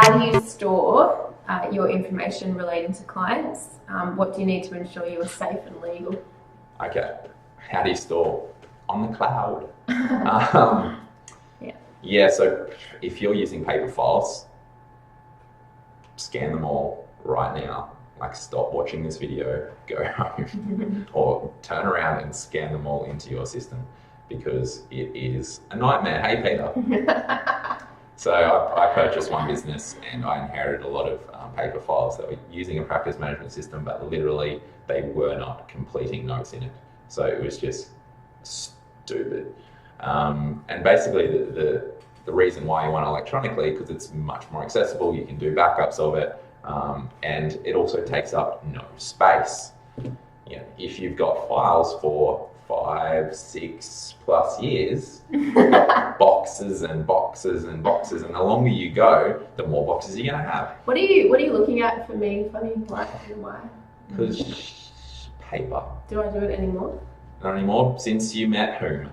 How do you store your information relating to clients? What do you need to ensure you are safe and legal? Okay. How do you store? On the cloud. Yeah, so if you're using paper files, scan them all right now. Like, stop watching this video, go home, or turn around and scan them all into your system, because it is a nightmare. Hey, Peter. So I purchased one business and I inherited a lot of paper files that were using a practice management system, but literally they were not completing notes in it. So it was just stupid. And basically the reason why you want it electronically, because it's much more accessible, you can do backups of it, and it also takes up no space. You know, if you've got files for 5, 6+ years, you've got boxes and boxes and boxes, and the longer you go, the more boxes you're going to have. What are you looking at for me? Funny, why? Because paper. Do I do it anymore? Not anymore. Since you met whom?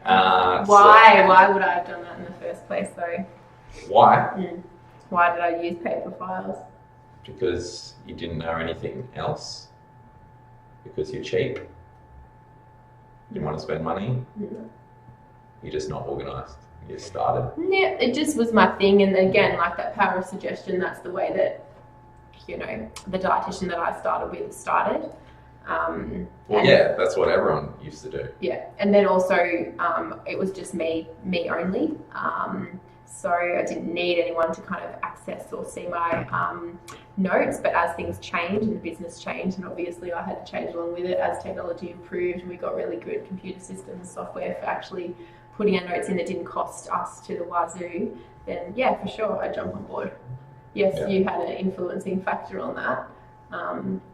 Why would I have done that in the first place, though? Why? Why did I use paper files? Because you didn't know anything else? Because you're cheap? You didn't want to spend money? You're just not organised. You just started. Yeah, it just was my thing, and again, like that power of suggestion, that's the way that, you know, the dietitian that I started with started. That's what everyone used to do. Yeah, and then also it was just me only. So I didn't need anyone to kind of access or see my notes. But as things changed and the business changed, and obviously I had to change along with it as technology improved, and we got really good computer systems, software for actually putting our notes in that didn't cost us to the wazoo, then yeah, for sure, I jump on board. Yes, You had an influencing factor on that.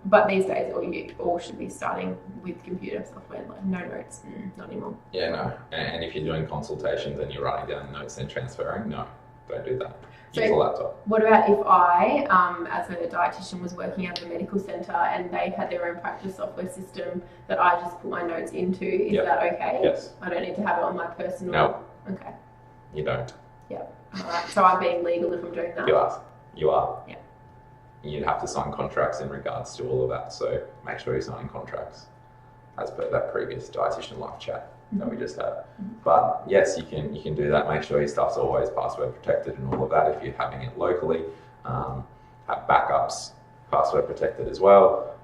But these days, all should be starting with computer software, like no notes, not anymore. Yeah, no. And if you're doing consultations and you're writing down notes and transferring, no, don't do that. Use a laptop. What about if I, as a dietitian, was working at a medical centre and they had their own practice software system that I just put my notes into? Is that okay? Yes. I don't need to have it on my personal. No. Okay. You don't. Yep. All right. So I'm being legal if I'm doing that. You are. Yeah. You'd have to sign contracts in regards to all of that. So make sure you're signing contracts as per that previous dietitian live chat that we just had. But yes, you can do that. Make sure your stuff's always password protected and all of that. If you're having it locally, have backups password protected as well.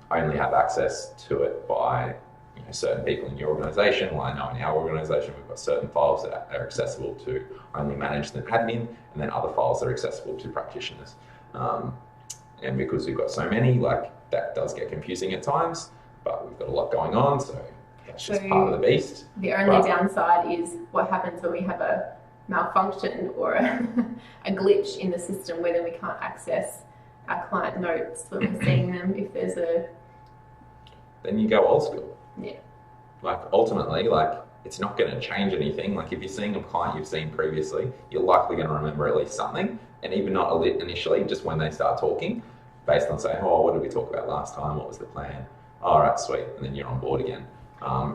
Only have access to it by certain people in your organisation. Well, I know in our organisation we've got certain files that are accessible to only management admin, and then other files that are accessible to practitioners. And because we've got so many, like, that does get confusing at times, but we've got a lot going on, so that's just part of the beast. The only downside is what happens when we have a malfunction or a glitch in the system where then we can't access our client notes when we're seeing them. If there's then you go old school. Yeah. Like, ultimately, like, it's not going to change anything. Like, if you're seeing a client you've seen previously, you're likely going to remember at least something, and even not initially, just when they start talking, based on saying, oh, what did we talk about last time? What was the plan? All right, sweet. And then you're on board again.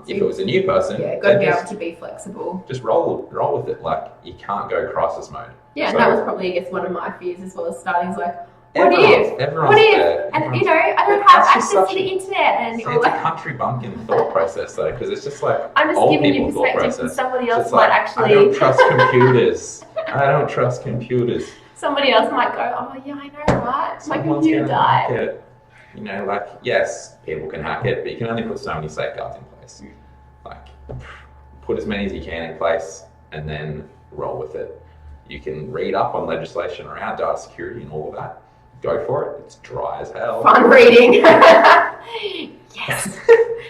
If it was a new person, got to be able to be flexible. Just roll with it. Like, you can't go crisis mode. Yeah, so, and that was probably, I guess, one of my fears as well as starting. Is like, everyone's and I don't have access to the internet, and it's a country bumpkin thought process though, because it's just like I'm just old giving you people thought perspective process. Somebody else so might like, actually. I don't trust computers. I don't trust computers. Somebody else might go, oh yeah, I know, right? My computer died. Like, yes, people can hack it, but you can only put so many safeguards in place. Like, put as many as you can in place, and then roll with it. You can read up on legislation around data security and all of that. Go for it. It's dry as hell. Fun reading. Yes.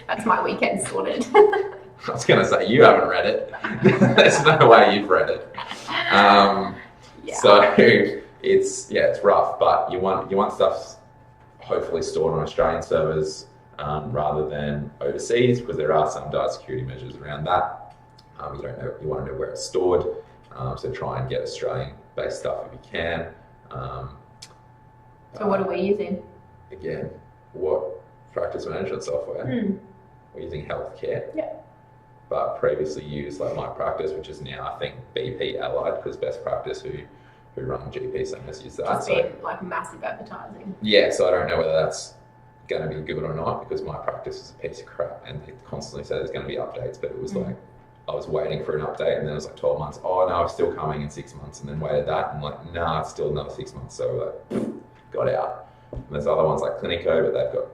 That's my weekend sorted. I was going to say, you haven't read it. There's no way you've read it. So it's rough, but you want stuff hopefully stored on Australian servers rather than overseas, because there are some data security measures around that. You want to know where it's stored, so try and get Australian-based stuff if you can. So what are we using? Again, what practice management software? We're using healthcare. Yeah. but previously used like My Practice, which is now I think BP Allied, because Best Practice who run GP centers use that. It's been like massive advertising. Yeah, so I don't know whether that's going to be good or not, because My Practice is a piece of crap and they constantly say there's going to be updates, but it was like I was waiting for an update and then it was like 12 months. Oh no, it's still coming in 6 months, and then waited that and like, nah, it's still another 6 months. So like, got out. And there's other ones like Clinico, but they've got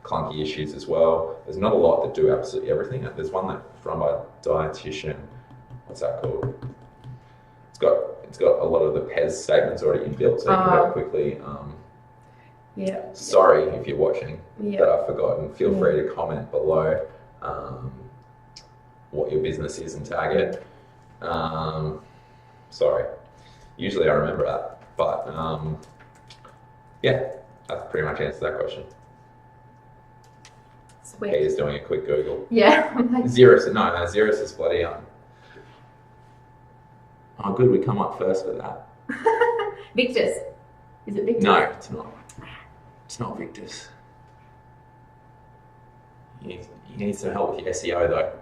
clunky issues as well. There's not a lot that do absolutely everything. There's one that's run by Dietitian. What's that called? It's got a lot of the PES statements already inbuilt, so you can go quickly. Sorry if you're watching that I've forgotten. Feel free to comment below what your business is and tag it. Sorry. Usually I remember that, but yeah, that pretty much answers that question. Sweet. Peter's doing a quick Google. Yeah. Xeris, no, Xeris is bloody Oh, good, we come up first for that. Victus. Is it Victus? No, it's not. It's not Victus. You need some help with your SEO though.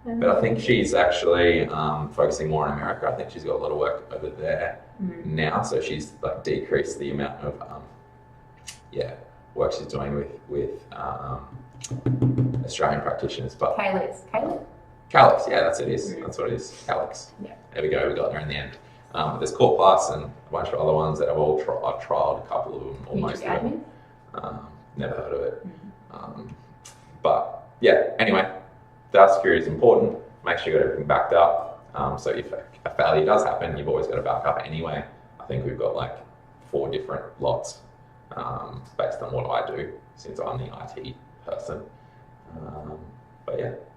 But I think she's actually focusing more on America. I think she's got a lot of work over there now, so she's like decreased the amount of work she's doing with Australian practitioners. But Calix, yeah, that's what it is. Calix. Yeah. There we go. We got there in the end. There's Core Plus and a bunch of other ones that I've trialed a couple of them, or most of them. Never heard of it. But yeah, anyway, data security is important. Make sure you got everything backed up. So if a failure does happen, you've always got to back up anyway. I think we've got like 4 different lots based on what I do, since I'm the IT person. But yeah.